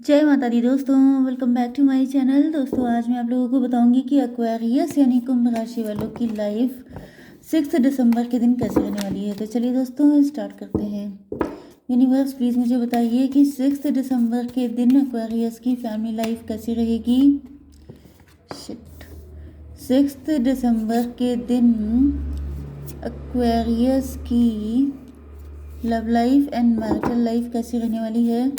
जय माता दी दोस्तों, welcome back to my channel. दोस्तों आज मैं आप लोगों को बताऊंगी कि एक्वेरियस यानी कुंभ राशि वालों की लाइफ 6 दिसंबर के दिन कैसे रहने वाली है। तो चलिए दोस्तों स्टार्ट करते हैं। यूनिवर्स प्लीज़ मुझे बताइए कि 6 दिसंबर के दिन एक्वेरियस की फैमिली लाइफ कैसी रहेगी। शिट 6 दिसंबर के दिन एक्वेरियस की love life and marital life कैसी रहने वाली है।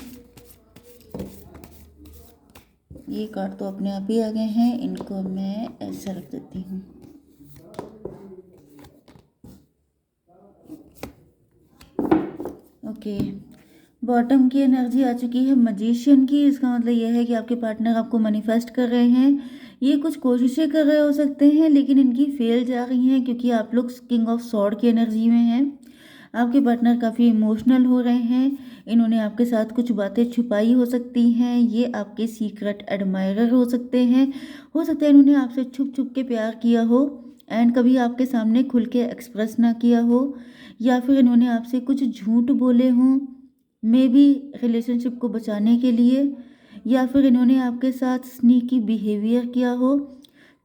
ये कार्ड तो अपने आप ही आ गए हैं, इनको मैं ऐसा रख देती हूँ। ओके, बॉटम की एनर्जी आ चुकी है मजिशियन की। इसका मतलब यह है कि आपके पार्टनर आपको मैनिफेस्ट कर रहे हैं। ये कुछ कोशिशें कर रहे हो सकते हैं लेकिन इनकी फेल जा रही हैं क्योंकि आप लोग किंग ऑफ सॉर्ड की एनर्जी में हैं। आपके पार्टनर काफ़ी इमोशनल हो रहे हैं। इन्होंने आपके साथ कुछ बातें छुपाई हो सकती हैं। ये आपके सीक्रेट एडमायरर हो सकते हैं। हो सकता है इन्होंने आपसे छुप छुप के प्यार किया हो एंड कभी आपके सामने खुल के एक्सप्रेस ना किया हो, या फिर इन्होंने आपसे कुछ झूठ बोले हों मे बी रिलेशनशिप को बचाने के लिए, या फिर इन्होंने आपके साथ स्नीकी बिहेवियर किया हो।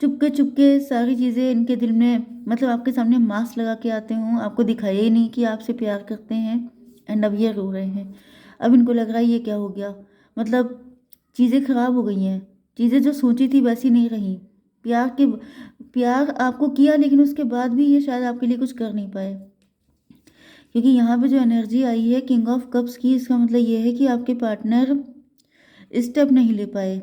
चुपके चुपके सारी चीज़ें इनके दिल में, मतलब आपके सामने मास्क लगा के आते हों, आपको दिखाया ही नहीं कि आपसे प्यार करते हैं एंड अब ये रो रहे हैं। अब इनको लग रहा है ये क्या हो गया, मतलब चीज़ें ख़राब हो गई हैं, चीज़ें जो सोची थी वैसी नहीं रही। प्यार आपको किया लेकिन उसके बाद भी ये शायद आपके लिए कुछ कर नहीं पाए, क्योंकि यहाँ पे जो एनर्जी आई है किंग ऑफ कप्स की, इसका मतलब ये है कि आपके पार्टनर स्टेप नहीं ले पाए।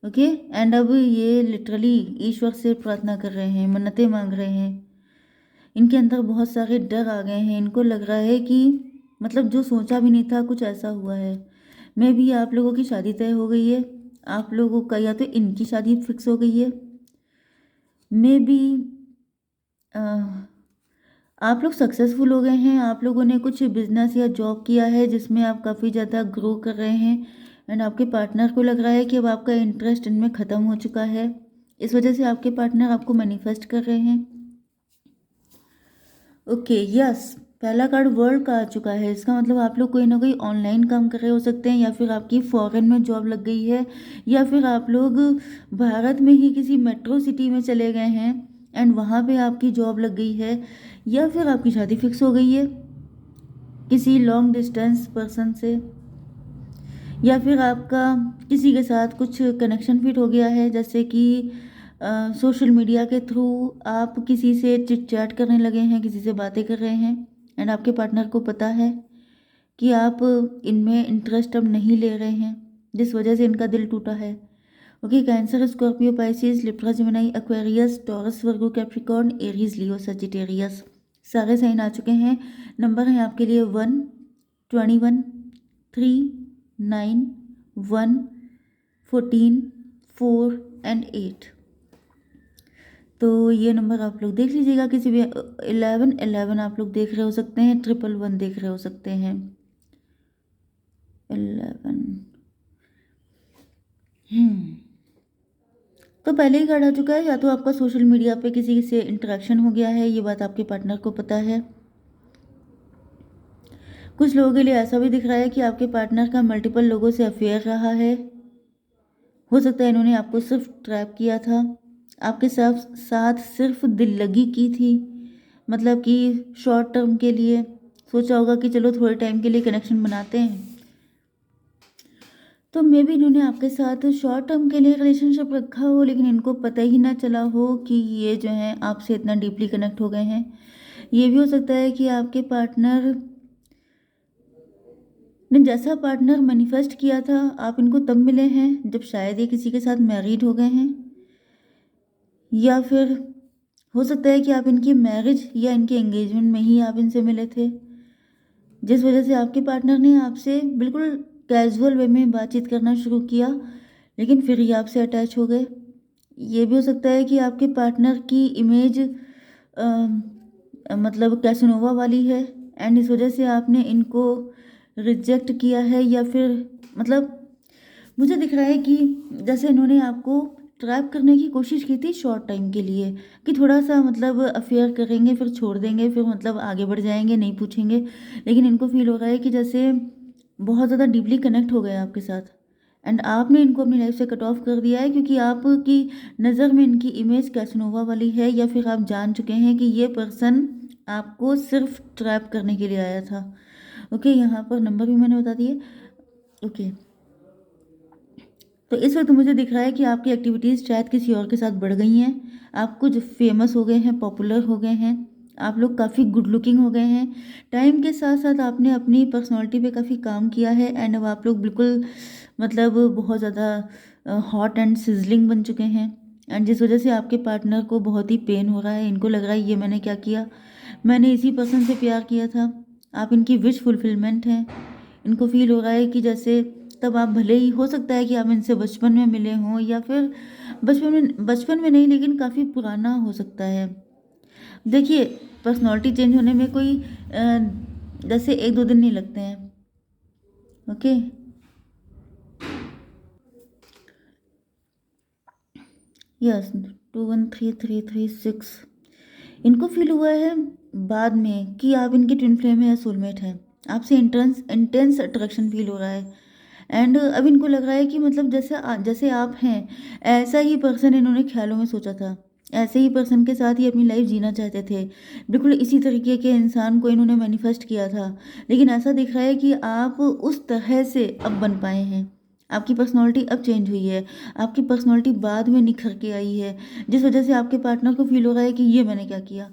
ओके, एंड अब ये लिटरली ईश्वर से प्रार्थना कर रहे हैं, मन्नतें मांग रहे हैं। इनके अंदर बहुत सारे डर आ गए हैं। इनको लग रहा है कि मतलब जो सोचा भी नहीं था कुछ ऐसा हुआ है। मे भी आप लोगों की शादी तय हो गई है, आप लोगों का या तो इनकी शादी फिक्स हो गई है। मे बी आप लोग सक्सेसफुल हो गए हैं। आप लोगों ने कुछ बिजनेस या जॉब किया है जिसमें आप काफ़ी ज़्यादा ग्रो कर रहे हैं एंड आपके पार्टनर को लग रहा है कि अब आपका इंटरेस्ट इनमें ख़त्म हो चुका है। इस वजह से आपके पार्टनर आपको मैनिफेस्ट कर रहे हैं। ओके यस, पहला कार्ड वर्ल्ड का आ चुका है। इसका मतलब आप लोग कोई ना कोई ऑनलाइन काम कर रहे हो सकते हैं, या फिर आपकी फॉरेन में जॉब लग गई है, या फिर आप लोग भारत में ही किसी मेट्रो सिटी में चले गए हैं एंड वहाँ पे आपकी जॉब लग गई है, या फिर आपकी शादी फिक्स हो गई है किसी लॉन्ग डिस्टेंस पर्सन से, या फिर आपका किसी के साथ कुछ कनेक्शन फिट हो गया है, जैसे कि सोशल मीडिया के थ्रू आप किसी से चिट चैट करने लगे हैं, किसी से बातें कर रहे हैं एंड आपके पार्टनर को पता है कि आप इनमें इंटरेस्ट अब नहीं ले रहे हैं, जिस वजह से इनका दिल टूटा है। Okay, Cancer, Scorpio, Pisces, Libra, Gemini, Aquarius, Taurus, Virgo, Capricorn, Aries, Leo, Sagittarius, सारे साइन आ चुके हैं। नंबर हैं आपके लिए 1, 21, 3, 9, 1, 14, 4 एंड 8। तो ये नंबर आप लोग देख लीजिएगा, किसी भी 11 आप लोग देख रहे हो सकते हैं, 111 देख रहे हो सकते हैं, 11। तो पहले ही कार्ड आ चुका है, या तो आपका सोशल मीडिया पे किसी से इंटरेक्शन हो गया है, ये बात आपके पार्टनर को पता है। कुछ लोगों के लिए ऐसा भी दिख रहा है कि आपके पार्टनर का मल्टीपल लोगों से अफेयर रहा है। हो सकता है इन्होंने आपको सिर्फ ट्रैप किया था, आपके साथ सिर्फ दिल लगी की थी, मतलब कि शॉर्ट टर्म के लिए सोचा होगा कि चलो थोड़े टाइम के लिए कनेक्शन बनाते हैं। तो मे बी इन्होंने आपके साथ शॉर्ट टर्म के लिए रिलेशनशिप रखा हो लेकिन इनको पता ही ना चला हो कि ये जो है आपसे इतना डीपली कनेक्ट हो गए हैं। ये भी हो सकता है कि आपके पार्टनर ने जैसा पार्टनर मैनिफेस्ट किया था आप इनको तब मिले हैं जब शायद ये किसी के साथ मैरिड हो गए हैं, या फिर हो सकता है कि आप इनकी मैरिज या इनके एंगेजमेंट में ही आप इनसे मिले थे, जिस वजह से आपके पार्टनर ने आपसे बिल्कुल कैजुअल वे में बातचीत करना शुरू किया लेकिन फिर ये आपसे अटैच हो गए। ये भी हो सकता है कि आपके पार्टनर की इमेज मतलब कैसनोवा वाली है एंड इस वजह से आपने इनको रिजेक्ट किया है, या फिर मतलब मुझे दिख रहा है कि जैसे इन्होंने आपको ट्रैप करने की कोशिश की थी शॉर्ट टाइम के लिए, कि थोड़ा सा मतलब अफेयर करेंगे फिर छोड़ देंगे, फिर मतलब आगे बढ़ जाएंगे, नहीं पूछेंगे। लेकिन इनको फील हो रहा है कि जैसे बहुत ज़्यादा डीपली कनेक्ट हो गए आपके साथ एंड आपने इनको अपनी लाइफ से कट ऑफ कर दिया है क्योंकि आपकी नज़र में इनकी इमेज कैसनोवा वाली है, या फिर आप जान चुके हैं कि ये पर्सन आपको सिर्फ ट्रैप करने के लिए आया था। ओके, यहाँ पर नंबर भी मैंने बता दिए। ओके, तो इस वक्त मुझे दिख रहा है कि आपकी एक्टिविटीज़ शायद किसी और के साथ बढ़ गई हैं। आप कुछ फेमस हो गए हैं, पॉपुलर हो गए हैं, आप लोग काफ़ी गुड लुकिंग हो गए हैं। टाइम के साथ साथ आपने अपनी पर्सनालिटी पे काफ़ी काम किया है एंड अब आप लोग बिल्कुल मतलब बहुत ज़्यादा हॉट एंड सिजलिंग बन चुके हैं। एंड जिस वजह से आपके पार्टनर को बहुत ही पेन हो रहा है, इनको लग रहा है ये मैंने क्या किया, मैंने इसी पर्सन से प्यार किया था। आप इनकी विश फुलफिलमेंट हैं। इनको फील हो रहा है कि जैसे तब आप भले ही हो सकता है कि आप इनसे बचपन में मिले हों, या फिर बचपन में नहीं, लेकिन काफ़ी पुराना हो सकता है। देखिए, पर्सनालिटी चेंज होने में कोई जैसे 1-2 दिन नहीं लगते हैं। ओके, यस, 213336 इनको फील हुआ है बाद में कि आप इनके ट्विन फ्लेम है या सोलमेट हैं। आपसे इंटेंस इंटेंस अट्रैक्शन फील हो रहा है एंड अब इनको लग रहा है कि मतलब जैसे आप हैं, ऐसा ही पर्सन इन्होंने ख्यालों में सोचा था। ऐसे ही पर्सन के साथ ही अपनी लाइफ जीना चाहते थे। बिल्कुल इसी तरीके के इंसान को इन्होंने मैनिफेस्ट किया था। लेकिन ऐसा दिख रहा है कि आप उस तरह से अब बन पाए हैं। आपकी पर्सनालिटी अब चेंज हुई है। आपकी पर्सनालिटी बाद में निखर के आई है, जिस वजह से आपके पार्टनर को फील हो रहा है कि ये मैंने क्या किया।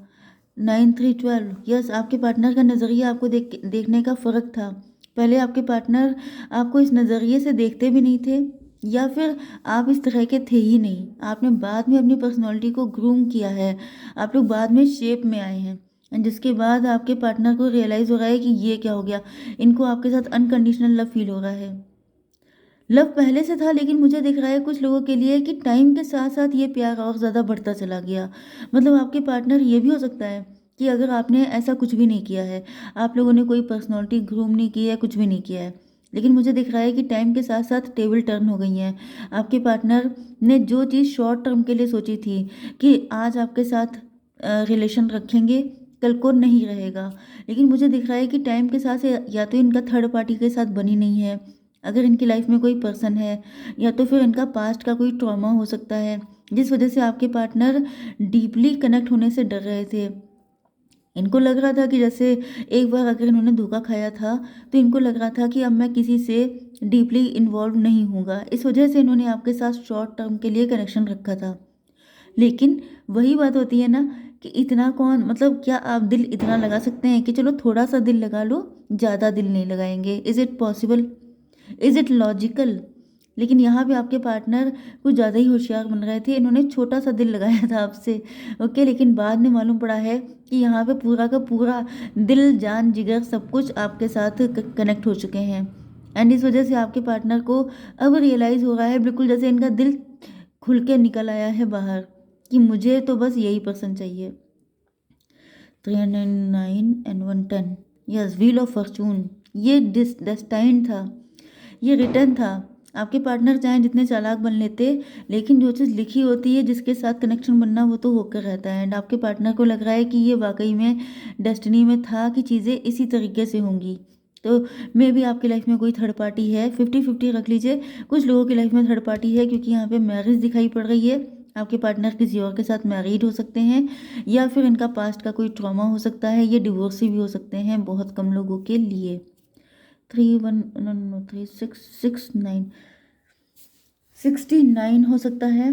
9312, यस, आपके पार्टनर का नज़रिया आपको देखने का फ़र्क था। पहले आपके पार्टनर आपको इस नज़रिए से देखते भी नहीं थे, या फिर आप इस तरह के थे ही नहीं। आपने बाद में अपनी पर्सनालिटी को ग्रूम किया है। आप लोग बाद में शेप में आए हैं एंड जिसके बाद आपके पार्टनर को रियलाइज़ हो रहा है कि ये क्या हो गया। इनको आपके साथ अनकंडीशनल लव फील हो रहा है। लव पहले से था, लेकिन मुझे दिख रहा है कुछ लोगों के लिए कि टाइम के साथ साथ ये प्यार और ज़्यादा बढ़ता चला गया। मतलब आपके पार्टनर, ये भी हो सकता है कि अगर आपने ऐसा कुछ भी नहीं किया है, आप लोगों ने कोई पर्सनालिटी ग्रूम नहीं की है, कुछ भी नहीं किया है, लेकिन मुझे दिख रहा है कि टाइम के साथ साथ टेबल टर्न हो गई हैं। आपके पार्टनर ने जो चीज़ शॉर्ट टर्म के लिए सोची थी कि आज आपके साथ रिलेशन रखेंगे, कल को नहीं रहेगा, लेकिन मुझे दिख रहा है कि टाइम के साथ या तो इनका थर्ड पार्टी के साथ बनी नहीं है, अगर इनकी लाइफ में कोई पर्सन है, या तो फिर इनका पास्ट का कोई ट्रॉमा हो सकता है, जिस वजह से आपके पार्टनर डीपली कनेक्ट होने से डर रहे थे। इनको लग रहा था कि जैसे एक बार अगर इन्होंने धोखा खाया था, तो इनको लग रहा था कि अब मैं किसी से डीपली इन्वॉल्व नहीं होऊंगा। इस वजह से इन्होंने आपके साथ शॉर्ट टर्म के लिए कनेक्शन रखा था। लेकिन वही बात होती है ना कि इतना कौन, मतलब क्या आप दिल इतना लगा सकते हैं कि चलो थोड़ा सा दिल लगा लो, ज़्यादा दिल नहीं लगाएंगे? Is it possible? Is it logical? लेकिन यहाँ पे आपके पार्टनर कुछ ज़्यादा ही होशियार बन रहे थे। इन्होंने छोटा सा दिल लगाया था आपसे। ओके, लेकिन बाद में मालूम पड़ा है कि यहाँ पे पूरा का पूरा दिल, जान, जिगर सब कुछ आपके साथ कनेक्ट हो चुके हैं। एंड इस वजह से आपके पार्टनर को अब रियलाइज़ हो रहा है, बिल्कुल जैसे इनका दिल खुल के निकल आया है बाहर, कि मुझे तो बस यही पर्सन चाहिए। 309 and 110, yes, wheel of Fortune, ये डेस्टाइन था, ये रिटर्न था। आपके पार्टनर चाहे जितने चालाक बन लेते, लेकिन जो चीज़ लिखी होती है, जिसके साथ कनेक्शन बनना, वो तो होकर रहता है। एंड आपके पार्टनर को लग रहा है कि ये वाकई में डेस्टिनी में था कि चीज़ें इसी तरीके से होंगी। तो मे भी आपकी लाइफ में कोई थर्ड पार्टी है। 50-50 रख लीजिए। कुछ लोगों की लाइफ में थर्ड पार्टी है, क्योंकि यहाँ पे मैरिज दिखाई पड़ रही है। आपके पार्टनर किसी और के साथ मैरिड हो सकते हैं, या फिर इनका पास्ट का कोई ट्रॉमा हो सकता है। ये डिवोर्सी भी हो सकते हैं बहुत कम लोगों के लिए। 3 1 9 3 6 6 9 69 हो सकता है,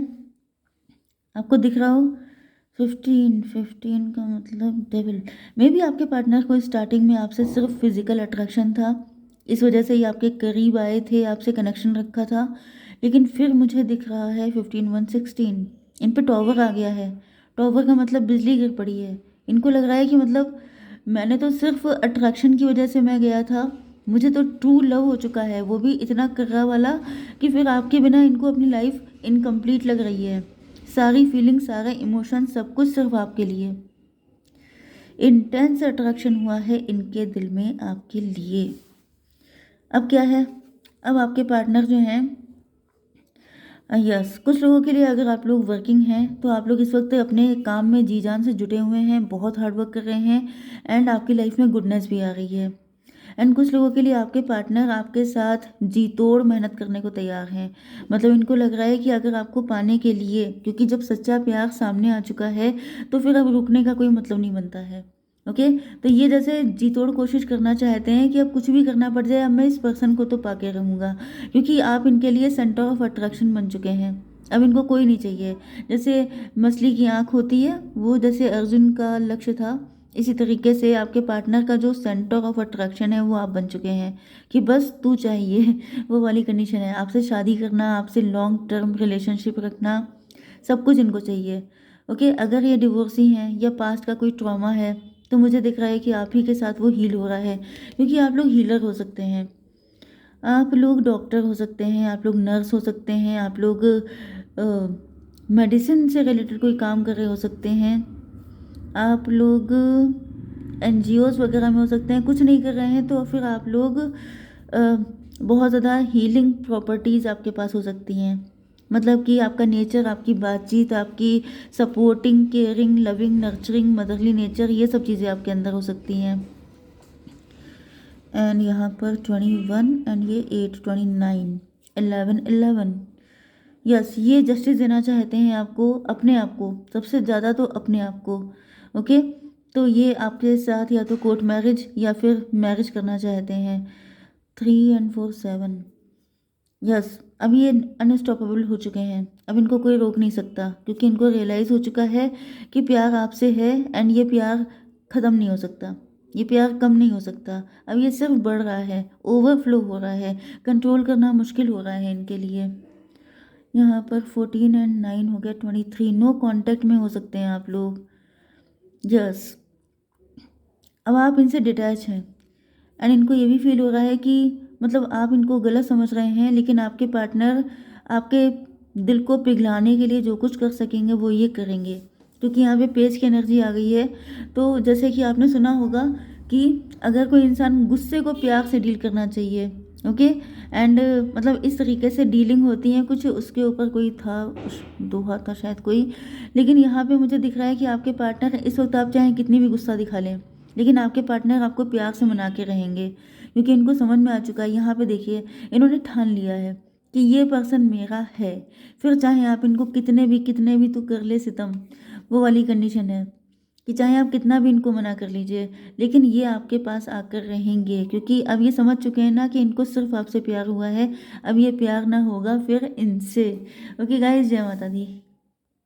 आपको दिख रहा हो। 15 का मतलब डेविल। मे बी आपके पार्टनर को स्टार्टिंग में आपसे सिर्फ फिजिकल अट्रैक्शन था, इस वजह से ये आपके करीब आए थे, आपसे कनेक्शन रखा था। लेकिन फिर मुझे दिख रहा है 15 1 16, इन पे टॉवर आ गया है। टॉवर का मतलब बिजली गिर पड़ी है। इनको लग रहा है कि मतलब मैंने तो सिर्फ अट्रैक्शन की वजह से मैं गया था, मुझे तो ट्रू लव हो चुका है, वो भी इतना कर्रा वाला कि फिर आपके बिना इनको अपनी लाइफ इनकम्प्लीट लग रही है। सारी फीलिंग, सारा इमोशन, सब कुछ सिर्फ आपके लिए। इंटेंस अट्रैक्शन हुआ है इनके दिल में आपके लिए। अब क्या है, अब आपके पार्टनर जो हैं, यस, कुछ लोगों के लिए अगर आप लोग वर्किंग हैं, तो आप लोग इस वक्त अपने काम में जी जान से जुटे हुए हैं, बहुत हार्ड वर्क कर रहे हैं, एंड आपकी लाइफ में गुडनेस भी आ रही है। एंड कुछ लोगों के लिए आपके पार्टनर आपके साथ जी तोड़ मेहनत करने को तैयार हैं। मतलब इनको लग रहा है कि अगर आपको पाने के लिए, क्योंकि जब सच्चा प्यार सामने आ चुका है तो फिर अब रुकने का कोई मतलब नहीं बनता है। ओके, तो ये जैसे जी तोड़ कोशिश करना चाहते हैं कि अब कुछ भी करना पड़ जाए, अब मैं इस पर्सन को तो पाके रहूँगा, क्योंकि आप इनके लिए सेंटर ऑफ अट्रैक्शन बन चुके हैं। अब इनको कोई नहीं चाहिए। जैसे मछली की आँख होती है, वो जैसे अर्जुन का लक्ष्य था, इसी तरीके से आपके पार्टनर का जो सेंटर ऑफ अट्रैक्शन है वो आप बन चुके हैं कि बस तू चाहिए। वो वाली कंडीशन है, आपसे शादी करना, आपसे लॉन्ग टर्म रिलेशनशिप रखना, सब कुछ इनको चाहिए। ओके, अगर ये डिवोर्सी हैं या पास्ट का कोई ट्रॉमा है तो मुझे दिख रहा है कि आप ही के साथ वो हील हो रहा है, क्योंकि आप लोग हीलर हो सकते हैं, आप लोग डॉक्टर हो सकते हैं, आप लोग नर्स हो सकते हैं, आप लोग मेडिसिन से रिलेटेड कोई काम कर रहे हो सकते हैं, आप लोग एनजीओज वगैरह में हो सकते हैं। कुछ नहीं कर रहे हैं तो फिर आप लोग बहुत ज़्यादा हीलिंग प्रॉपर्टीज़ आपके पास हो सकती हैं। मतलब कि आपका नेचर, आपकी बातचीत, आपकी supporting, caring, loving, nurturing, motherly nature, ये सब चीज़ें आपके अंदर हो सकती हैं। एंड यहाँ पर 21 एंड ये 8, 29, 11, यस, ये जस्टिस देना चाहते हैं आपको, अपने आप को, सबसे ज़्यादा तो अपने आप को। ओके, तो ये आपके साथ या तो कोर्ट मैरिज या फिर मैरिज करना चाहते हैं। 3 एंड 4, 7, यस, अब ये अनस्टॉपेबल हो चुके हैं, अब इनको कोई रोक नहीं सकता, क्योंकि इनको रियलाइज़ हो चुका है कि प्यार आपसे है एंड ये प्यार ख़त्म नहीं हो सकता, ये प्यार कम नहीं हो सकता, अब ये सिर्फ बढ़ रहा है, ओवरफ्लो हो रहा है, कंट्रोल करना मुश्किल हो रहा है इनके लिए। यहाँ पर 14 एंड 9 हो गया, 23, नो कांटेक्ट में हो सकते हैं आप लोग। यस, अब आप इनसे डिटैच हैं एंड इनको ये भी फील हो रहा है कि मतलब आप इनको गलत समझ रहे हैं, लेकिन आपके पार्टनर आपके दिल को पिघलाने के लिए जो कुछ कर सकेंगे वो ये करेंगे, क्योंकि यहाँ पे पेज की एनर्जी आ गई है। तो जैसे कि आपने सुना होगा कि अगर कोई इंसान गुस्से को प्यार से डील करना चाहिए, ओके, एंड मतलब इस तरीके से डीलिंग होती है, कुछ उसके ऊपर कोई था, दोहा था शायद कोई। लेकिन यहाँ पे मुझे दिख रहा है कि आपके पार्टनर इस वक्त, आप चाहें कितनी भी गुस्सा दिखा लें, लेकिन आपके पार्टनर आपको प्यार से मना के रहेंगे, क्योंकि इनको समझ में आ चुका है। यहाँ पे देखिए, इन्होंने ठान लिया है कि ये पर्सन मेरा है, फिर चाहे आप इनको कितने भी तो कर ले सितम, वो वाली कंडीशन है कि चाहे आप कितना भी इनको मना कर लीजिए, लेकिन ये आपके पास आकर रहेंगे, क्योंकि अब ये समझ चुके हैं ना कि इनको सिर्फ आपसे प्यार हुआ है, अब ये प्यार ना होगा फिर इनसे। ओके गाइस, जय माता दी।